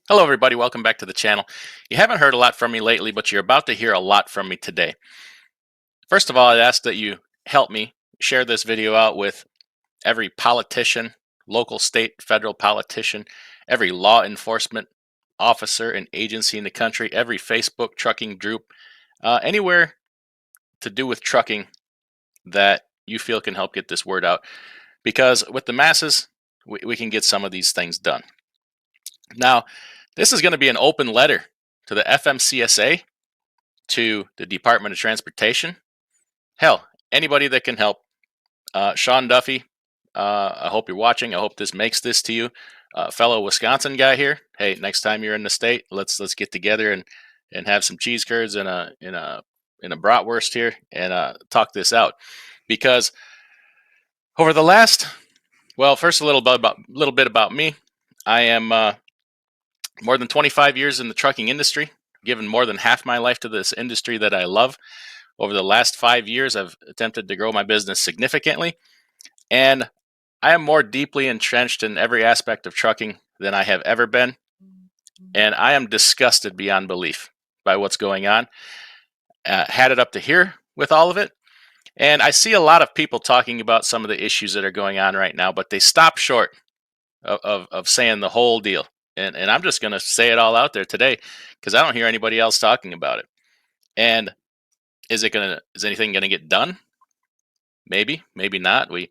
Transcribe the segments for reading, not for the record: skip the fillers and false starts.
Hello, everybody. Welcome back to the channel. You haven't heard a lot from me lately, but you're about to hear a lot from me today. First of all, I'd ask that you help me share this video out with every politician, local, state, federal politician, every law enforcement officer and agency in the country, every Facebook trucking group, anywhere to do with trucking that you feel can help get this word out. Because with the masses, we can get some of these things done. Now, this is going to be an open letter to the FMCSA, to the Department of Transportation. Hell, anybody that can help. Sean Duffy, I hope you're watching. I hope this makes this to you. Fellow Wisconsin guy here. Hey, next time you're in the state, let's get together and have some cheese curds and a bratwurst here and talk this out. Because over the last, well, first a little bit about me. I am more than 25 years in the trucking industry, given more than half my life to this industry that I love. Over the last 5 years, I've attempted to grow my business significantly, and I am more deeply entrenched in every aspect of trucking than I have ever been, and I am disgusted beyond belief by what's going on. Had it up to here with all of it, and I see a lot of people talking about some of the issues that are going on right now, but they stop short of saying the whole deal. And I'm just going to say it all out there today because I don't hear anybody else talking about it. And is anything going to get done? Maybe, maybe not. We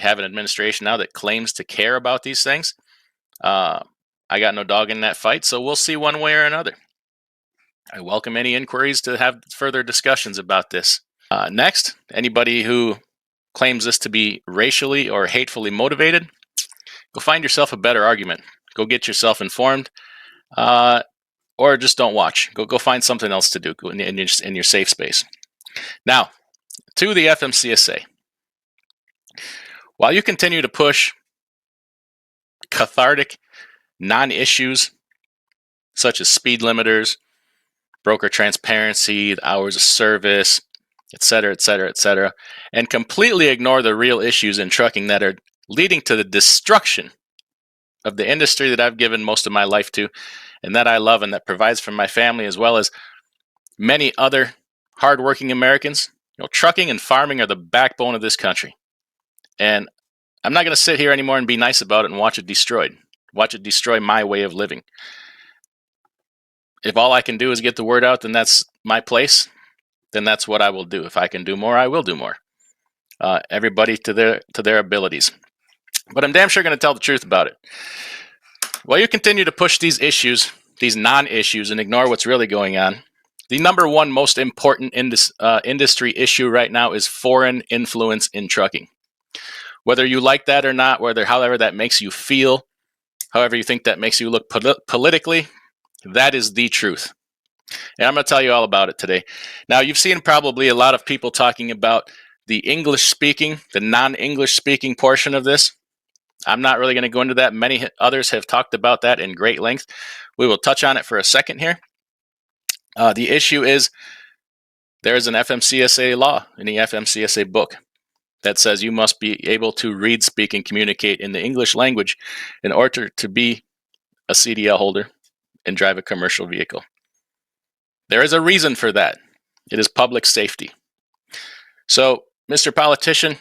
have an administration now that claims to care about these things. I got no dog in that fight, so we'll see one way or another. I welcome any inquiries to have further discussions about this. Next, anybody who claims this to be racially or hatefully motivated, go find yourself a better argument. Go get yourself informed, or just don't watch. Go find something else to do in your safe space. Now, to the FMCSA. While you continue to push cathartic non-issues such as speed limiters, broker transparency, the hours of service, etc., etc., etc., and completely ignore the real issues in trucking that are leading to the destruction of the industry that I've given most of my life to and that I love and that provides for my family as well as many other hardworking Americans. Trucking and farming are the backbone of this country. And I'm not going to sit here anymore and be nice about it and watch it destroyed. Watch it destroy my way of living. If all I can do is get the word out, then that's my place. Then that's what I will do. If I can do more, I will do more. Everybody to their abilities. But I'm damn sure going to tell the truth about it. While you continue to push these issues, these non-issues, and ignore what's really going on, the number one most important industry issue right now is foreign influence in trucking. Whether you like that or not, however that makes you feel, however you think that makes you look politically, that is the truth. And I'm going to tell you all about it today. Now, you've seen probably a lot of people talking about the English-speaking, the non-English-speaking portion of this. I'm not really going to go into that. Many others have talked about that in great length. We will touch on it for a second here. The issue is there is an FMCSA law in the FMCSA book that says you must be able to read, speak, and communicate in the English language in order to be a CDL holder and drive a commercial vehicle. There is a reason for that. It is public safety. So, Mr. Politician,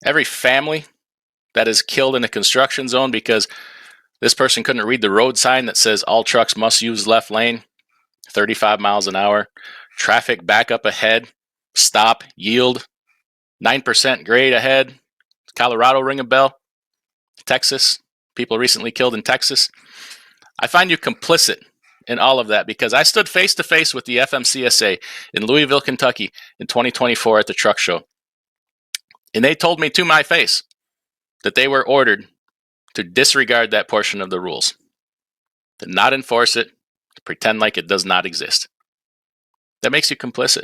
every family that is killed in a construction zone because this person couldn't read the road sign that says all trucks must use left lane, 35 miles an hour, traffic back up ahead, stop, yield, 9% grade ahead. Colorado, ring a bell. Texas, people recently killed in Texas. I find you complicit in all of that because I stood face to face with the FMCSA in Louisville, Kentucky in 2024 at the truck show. And they told me to my face that they were ordered to disregard that portion of the rules, to not enforce it, to pretend like it does not exist. That makes you complicit.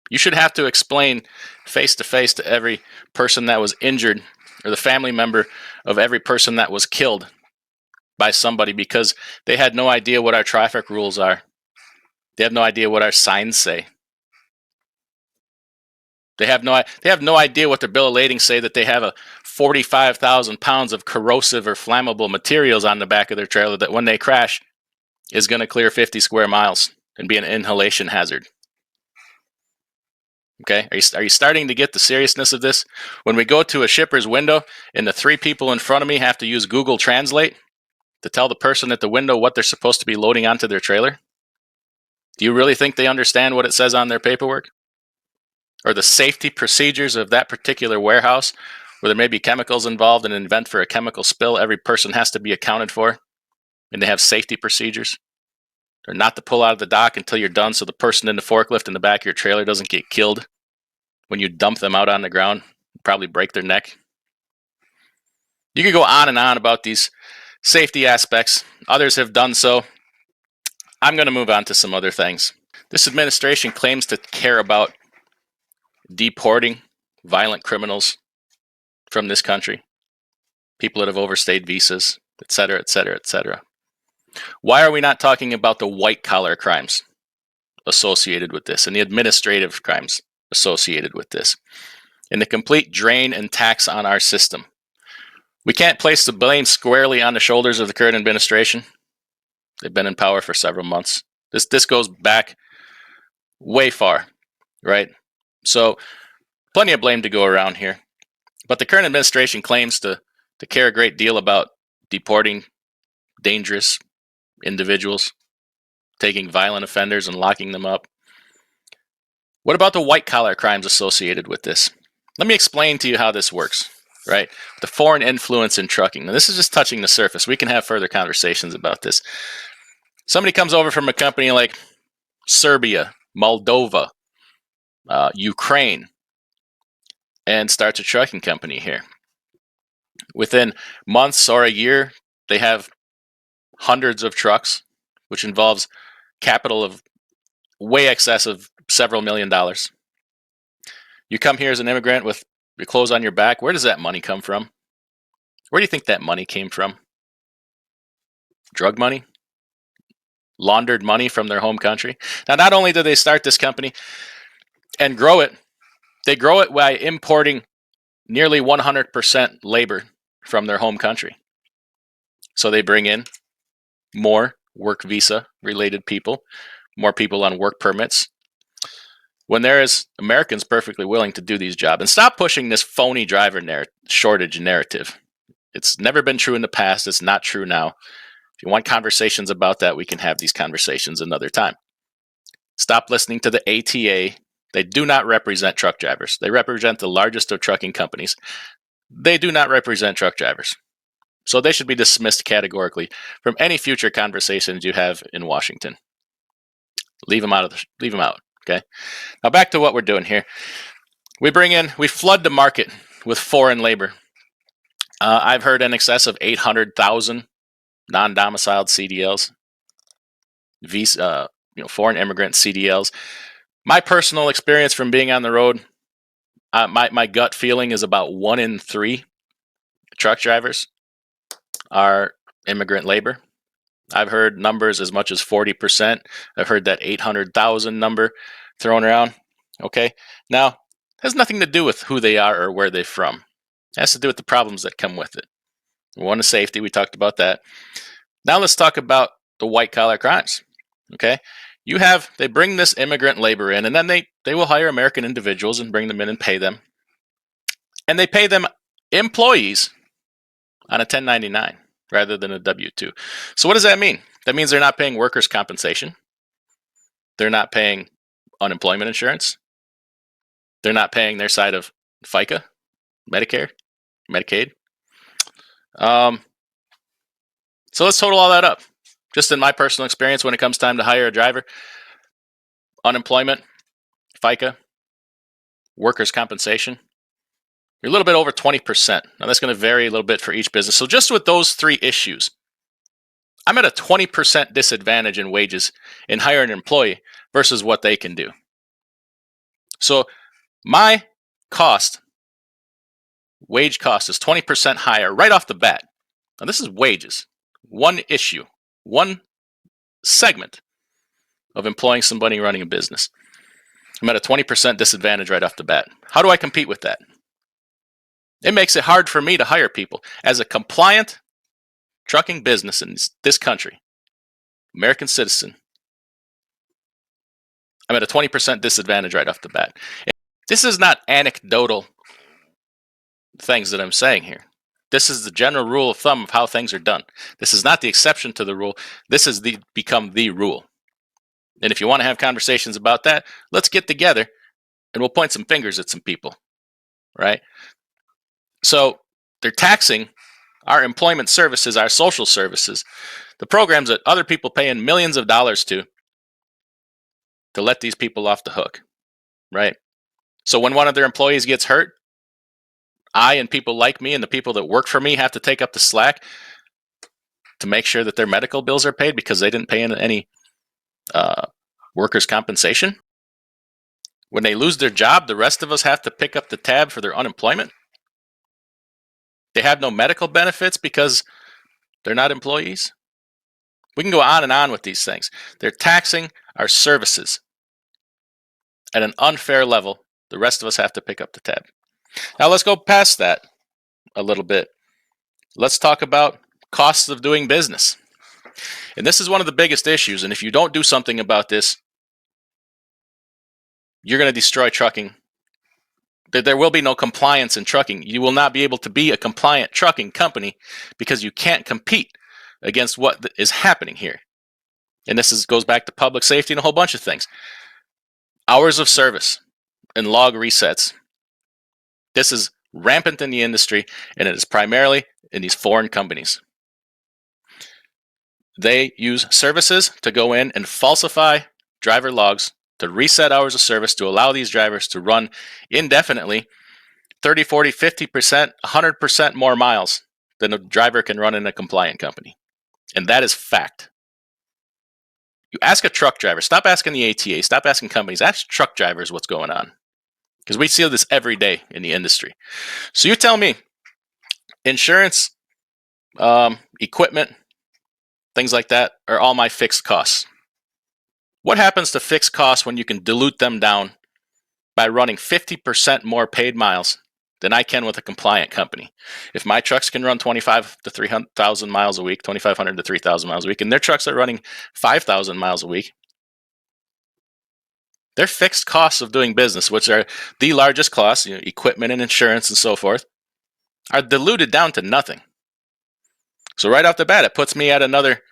You should have to explain face to face to every person that was injured or the family member of every person that was killed by somebody because they had no idea what our traffic rules are. They have no idea what our signs say. They have no idea what their bill of lading say, that they have a 45,000 pounds of corrosive or flammable materials on the back of their trailer that when they crash is going to clear 50 square miles and be an inhalation hazard. Okay, are you starting to get the seriousness of this? When we go to a shipper's window and the 3 people in front of me have to use Google Translate to tell the person at the window what they're supposed to be loading onto their trailer, do you really think they understand what it says on their paperwork? Or the safety procedures of that particular warehouse, where there may be chemicals involved in an event for a chemical spill, every person has to be accounted for, and they have safety procedures. Or not to pull out of the dock until you're done so the person in the forklift in the back of your trailer doesn't get killed when you dump them out on the ground, probably break their neck. You could go on and on about these safety aspects. Others have done so. I'm going to move on to some other things. This administration claims to care about deporting violent criminals from this country, people that have overstayed visas, etc., etc., etc. Why are we not talking about the white-collar crimes associated with this and the administrative crimes associated with this and the complete drain and tax on our system? We can't place the blame squarely on the shoulders of the current administration. They've been in power for several months. This goes back way far, right? So plenty of blame to go around here. But the current administration claims to care a great deal about deporting dangerous individuals, taking violent offenders and locking them up. What about the white-collar crimes associated with this? Let me explain to you how this works, right? The foreign influence in trucking. Now, this is just touching the surface. We can have further conversations about this. Somebody comes over from a company like Serbia, Moldova, Ukraine, and starts a trucking company here. Within months or a year, they have hundreds of trucks, which involves capital of way excess of several $1,000,000. You come here as an immigrant with your clothes on your back. Where does that money come from? Where do you think that money came from? Drug money? Laundered money from their home country? Now, not only do they start this company and grow it, they grow it by importing nearly 100% labor from their home country. So they bring in more work visa related people, more people on work permits, when there is Americans perfectly willing to do these jobs. And stop pushing this phony driver shortage narrative. It's never been true in the past. It's not true now. If you want conversations about that, we can have these conversations another time. Stop listening to the ATA. They do not represent truck drivers. They represent the largest of trucking companies. They do not represent truck drivers. So they should be dismissed categorically from any future conversations you have in Washington. Leave them out. Okay. Now back to what we're doing here. We flood the market with foreign labor. I've heard in excess of 800,000 non-domiciled CDLs, foreign immigrant CDLs. My personal experience from being on the road, my gut feeling is about 1 in 3 truck drivers are immigrant labor. I've heard numbers as much as 40%. I've heard that 800,000 number thrown around. Okay, now it has nothing to do with who they are or where they're from. It has to do with the problems that come with it. One is safety. We talked about that. Now let's talk about the white-collar crimes. Okay, they bring this immigrant labor in, and then they will hire American individuals and bring them in and pay them. And they pay them employees on a 1099 rather than a W-2. So what does that mean? That means they're not paying workers' compensation. They're not paying unemployment insurance. They're not paying their side of FICA, Medicare, Medicaid. So let's total all that up. Just in my personal experience, when it comes time to hire a driver, unemployment, FICA, workers' compensation, you're a little bit over 20%. Now that's going to vary a little bit for each business. So just with those 3 issues, I'm at a 20% disadvantage in wages in hiring an employee versus what they can do. So my wage cost is 20% higher right off the bat. Now this is wages. One issue, one segment of employing somebody running a business. I'm at a 20% disadvantage right off the bat. How do I compete with that? It makes it hard for me to hire people. As a compliant trucking business in this country, American citizen, I'm at a 20% disadvantage right off the bat. This is not anecdotal things that I'm saying here. This is the general rule of thumb of how things are done. This is not the exception to the rule. This has become the rule. And if you want to have conversations about that, let's get together and we'll point some fingers at some people, right? So they're taxing our employment services, our social services, the programs that other people pay in millions of dollars to let these people off the hook, right? So when one of their employees gets hurt, I and people like me and the people that work for me have to take up the slack to make sure that their medical bills are paid because they didn't pay in any workers' compensation. When they lose their job, the rest of us have to pick up the tab for their unemployment. They have no medical benefits because they're not employees. We can go on and on with these things. They're taxing our services at an unfair level. The rest of us have to pick up the tab. Now let's go past that a little bit. Let's talk about costs of doing business. And this is one of the biggest issues. And if you don't do something about this, you're going to destroy trucking. There will be no compliance in trucking. You will not be able to be a compliant trucking company because you can't compete against what is happening here. And this goes back to public safety and a whole bunch of things. Hours of service and log resets. This is rampant in the industry, and it is primarily in these foreign companies. They use services to go in and falsify driver logs to reset hours of service to allow these drivers to run indefinitely 30, 40, 50%, 100% more miles than a driver can run in a compliant company. And that is fact. You ask a truck driver, stop asking the ATA, stop asking companies, ask truck drivers what's going on. Because we see this every day in the industry. So you tell me, insurance, equipment, things like that are all my fixed costs. What happens to fixed costs when you can dilute them down by running 50% more paid miles than I can with a compliant company? If my trucks can run 25 to 3,000 miles a week, 2,500 to 3,000 miles a week, and their trucks are running 5,000 miles a week, their fixed costs of doing business, which are the largest costs, equipment and insurance and so forth, are diluted down to nothing. So right off the bat, it puts me at another,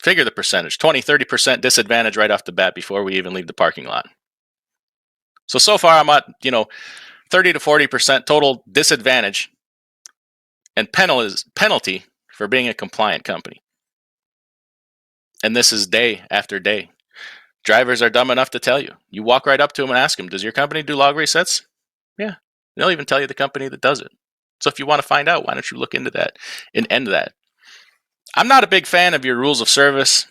figure the percentage, 20, 30% disadvantage right off the bat before we even leave the parking lot. So far I'm at, 30 to 40% total disadvantage and penalty for being a compliant company. And this is day after day. Drivers are dumb enough to tell you. You walk right up to them and ask them, does your company do log resets? Yeah. They'll even tell you the company that does it. So if you want to find out, why don't you look into that and end that? I'm not a big fan of your rules of service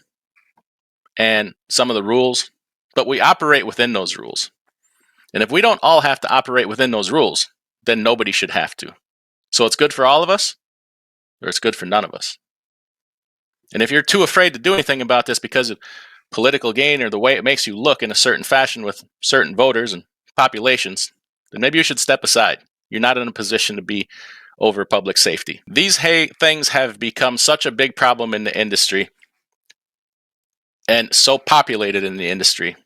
and some of the rules, but we operate within those rules. And if we don't all have to operate within those rules, then nobody should have to. So it's good for all of us, or it's good for none of us. And if you're too afraid to do anything about this because of political gain or the way it makes you look in a certain fashion with certain voters and populations, then maybe you should step aside. You're not in a position to be over public safety. These things have become such a big problem in the industry and so populated in the industry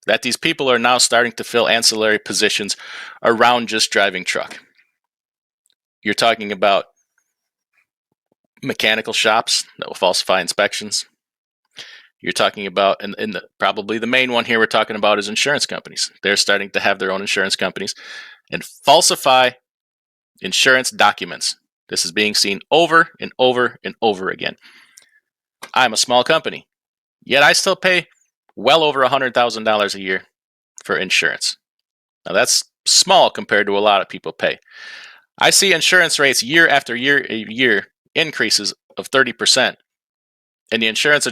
that these people are now starting to fill ancillary positions around just driving truck. You're talking about mechanical shops that will falsify inspections. You're talking about, and probably the main one here we're talking about is insurance companies. They're starting to have their own insurance companies and falsify insurance documents. This is being seen over and over and over again. I'm a small company, yet I still pay well over $100,000 a year for insurance. Now that's small compared to a lot of people pay. I see insurance rates year after year increases of 30%. And the insurance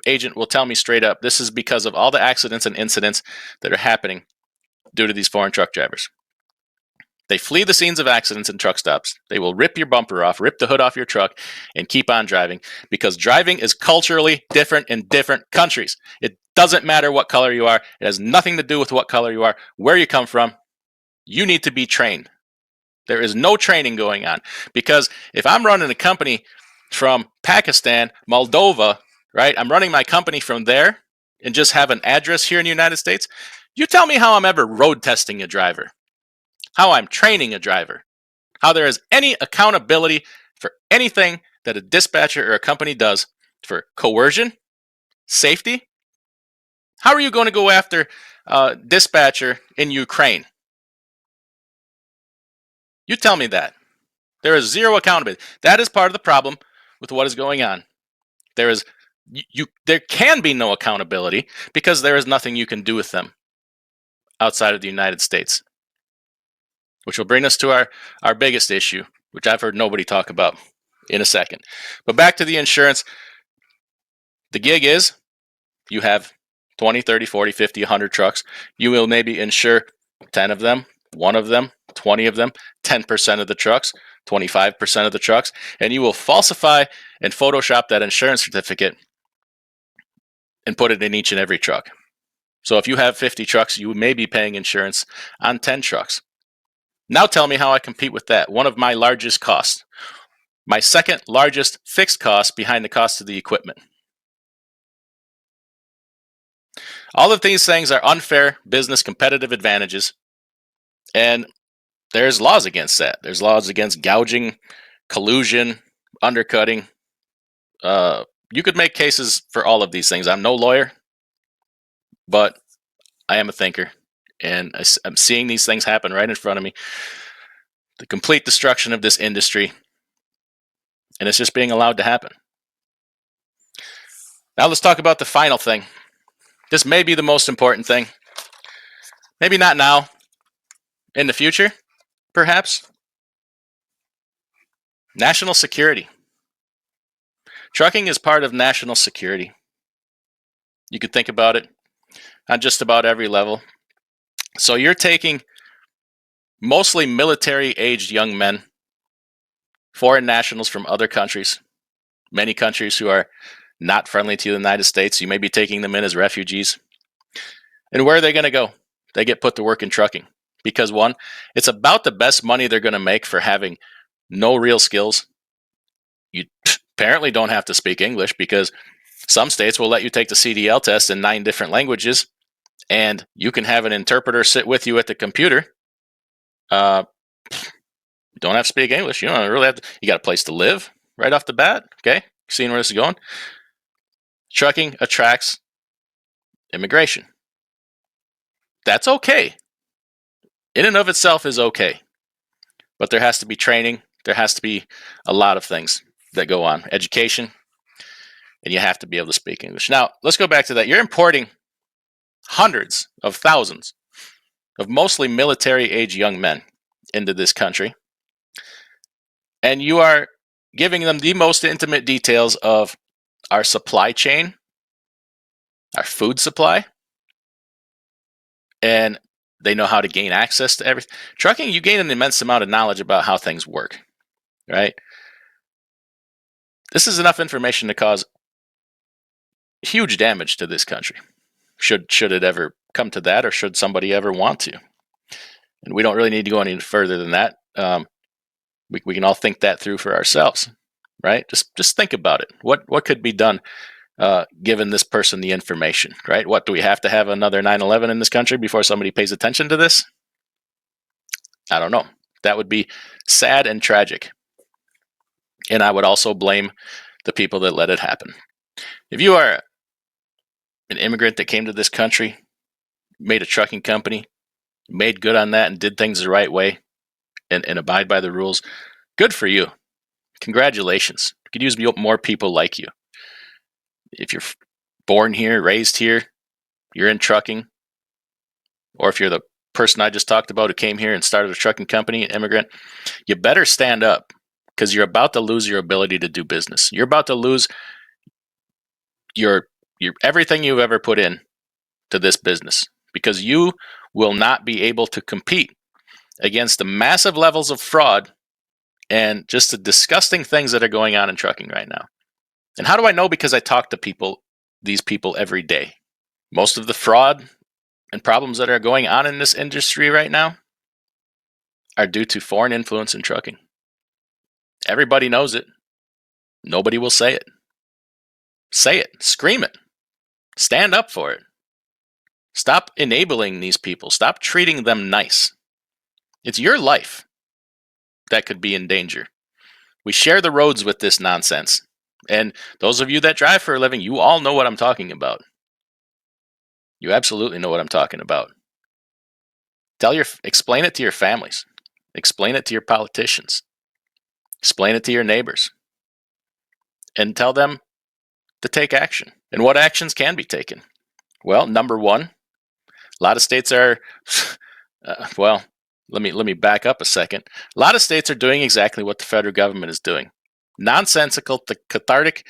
agent will tell me straight up, this is because of all the accidents and incidents that are happening due to these foreign truck drivers. They flee the scenes of accidents and truck stops. They will rip your bumper off, rip the hood off your truck, and keep on driving because driving is culturally different in different countries. It Doesn't matter what color you are. It has nothing to do with what color you are, where you come from. You need to be trained. There is no training going on, because if I'm running a company from Pakistan, Moldova, right? I'm running my company from there and just have an address here in the United States. You tell me how I'm ever road testing a driver, how I'm training a driver, how there is any accountability for anything that a dispatcher or a company does for coercion, safety. How are you going to go after a dispatcher in Ukraine? You tell me that. There is zero accountability. That is part of the problem with what is going on. There can be no accountability because there is nothing you can do with them outside of the United States. Which will bring us to our biggest issue, which I've heard nobody talk about in a second. But back to the insurance. The gig is you have 20, 30, 40, 50, 100 trucks. You will maybe insure 10 of them, 1 of them, 20 of them, 10% of the trucks, 25% of the trucks, and you will falsify and Photoshop that insurance certificate and put it in each and every truck. So if you have 50 trucks, you may be paying insurance on 10 trucks. Now tell me how I compete with that. One of my largest costs. My second largest fixed cost behind the cost of the equipment. All of these things are unfair business competitive advantages, and there's laws against that. There's laws against gouging, collusion, undercutting. You could make cases for all of these things. I'm no lawyer, but I am a thinker, and I'm seeing these things happen right in front of me. The complete destruction of this industry, and it's just being allowed to happen. Now let's talk about the final thing. This may be the most important thing. Maybe not now. In the future, perhaps. National security. Trucking is part of national security. You could think about it on just about every level. So you're taking mostly military-aged young men, foreign nationals from other countries, many countries who are not friendly to the United States. You may be taking them in as refugees. And where are they going to go? They get put to work in trucking. Because one, it's about the best money they're going to make for having no real skills. You apparently don't have to speak English because some states will let you take the CDL test in 9 different languages, and you can have an interpreter sit with you at the computer. You don't have to speak English. You don't really have to. You got a place to live right off the bat. Okay, seeing where this is going. Trucking attracts immigration. That's okay. In and of itself is okay. But there has to be training. There has to be a lot of things that go on. Education. And you have to be able to speak English. Now, let's go back to that. You're importing hundreds of thousands of mostly military-age young men into this country. And you are giving them the most intimate details of our supply chain, our food supply, and they know how to gain access to everything. Trucking, you gain an immense amount of knowledge about how things work, right? This is enough information to cause huge damage to this country. Should it ever come to that, or should somebody ever want to? And we don't really need to go any further than that. We can all think that through for ourselves, right? Just think about it. What could be done given this person the information, right? What, do we have to have another 9/11 in this country before somebody pays attention to this? I don't know. That would be sad and tragic. And I would also blame the people that let it happen. If you are an immigrant that came to this country, made a trucking company, made good on that and did things the right way and abide by the rules, good for you. Congratulations. You could use more people like you. If you're born here, raised here, you're in trucking, or if you're the person I just talked about who came here and started a trucking company, an immigrant, you better stand up, because you're about to lose your ability to do business. You're about to lose your everything you've ever put in to this business, because you will not be able to compete against the massive levels of fraud and just the disgusting things that are going on in trucking right now. And how do I know? Because I talk to these people every day. Most of the fraud and problems that are going on in this industry right now are due to foreign influence in trucking. Everybody knows it. Nobody will say it. Say it. Scream it. Stand up for it. Stop enabling these people. Stop treating them nice. It's your life that could be in danger. We share the roads with this nonsense. And those of you that drive for a living, you all know what I'm talking about. You absolutely know what I'm talking about. Explain it to your families. Explain it to your politicians. Explain it to your neighbors. And tell them to take action. And what actions can be taken? Well, number one, a lot of states are, well, let me back up a second. A lot of states are doing exactly what the federal government is doing. Nonsensical, cathartic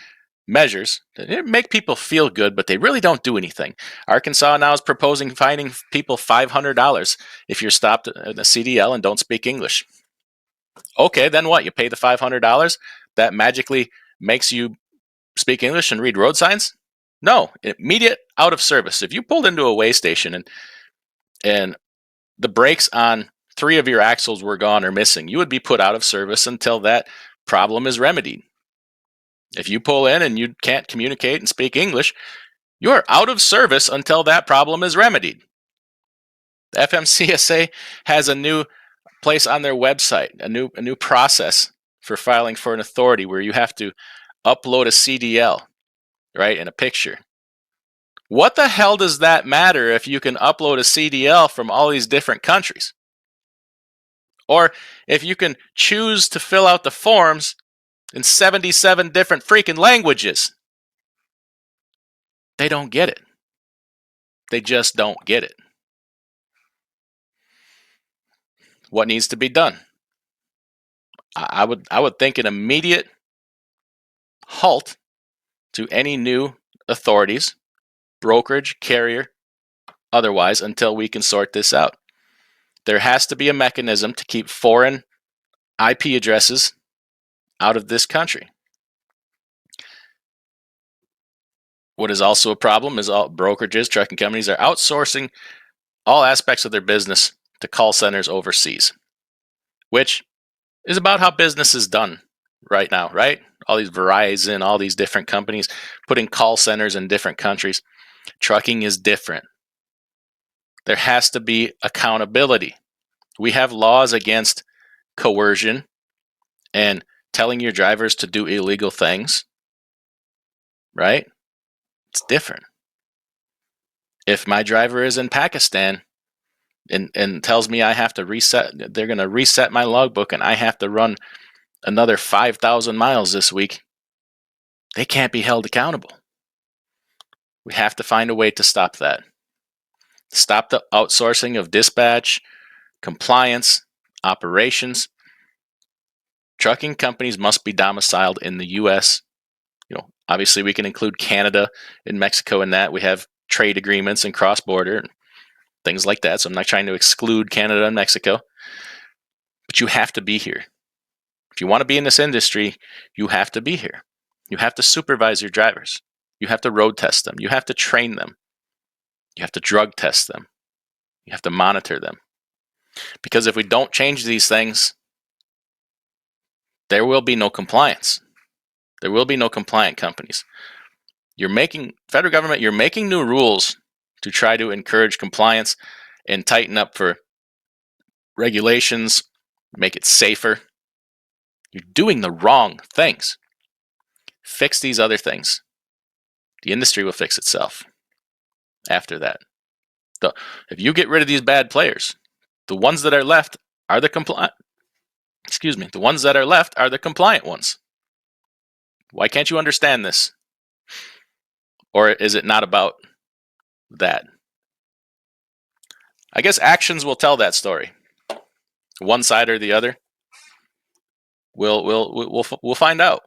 measures that make people feel good, but they really don't do anything. Arkansas now is proposing fining people $500 if you're stopped at a CDL and don't speak English. Okay, then what? You pay the $500? That magically makes you speak English and read road signs? No, immediate out of service. If you pulled into a way station and the brakes on 3 of your axles were gone or missing, you would be put out of service until that problem is remedied. If you pull in and you can't communicate and speak English, you are out of service until that problem is remedied. The FMCSA has a new place on their website, a new process for filing for an authority where you have to upload a CDL, right, and a picture. What the hell does that matter if you can upload a CDL from all these different countries? Or if you can choose to fill out the forms in 77 different freaking languages? They don't get it. They just don't get it. What needs to be done? I would think an immediate halt to any new authorities, brokerage, carrier, otherwise, until we can sort this out. There has to be a mechanism to keep foreign IP addresses out of this country. What is also a problem is all brokerages, trucking companies are outsourcing all aspects of their business to call centers overseas, which is about how business is done right now, right? All these Verizon, all these different companies putting call centers in different countries. Trucking is different. There has to be accountability. We have laws against coercion and telling your drivers to do illegal things, right? It's different. If my driver is in Pakistan and tells me I have to reset, they're going to reset my logbook and I have to run another 5,000 miles this week, they can't be held accountable. We have to find a way to stop that. Stop the outsourcing of dispatch, compliance, operations. Trucking companies must be domiciled in the U.S. Obviously we can include Canada and Mexico in that. We have trade agreements and cross-border and things like that. So I'm not trying to exclude Canada and Mexico. But you have to be here. If you want to be in this industry, you have to be here. You have to supervise your drivers. You have to road test them. You have to train them. You have to drug test them. You have to monitor them. Because if we don't change these things, there will be no compliance. There will be no compliant companies. Federal government, you're making new rules to try to encourage compliance and tighten up for regulations, make it safer. You're doing the wrong things. Fix these other things. The industry will fix itself after that. If you get rid of these bad players, the ones that are left are the compliant. The ones that are left are the compliant ones. Why can't you understand this? Or is it not about that? I guess actions will tell that story. One side or the other. We'll find out.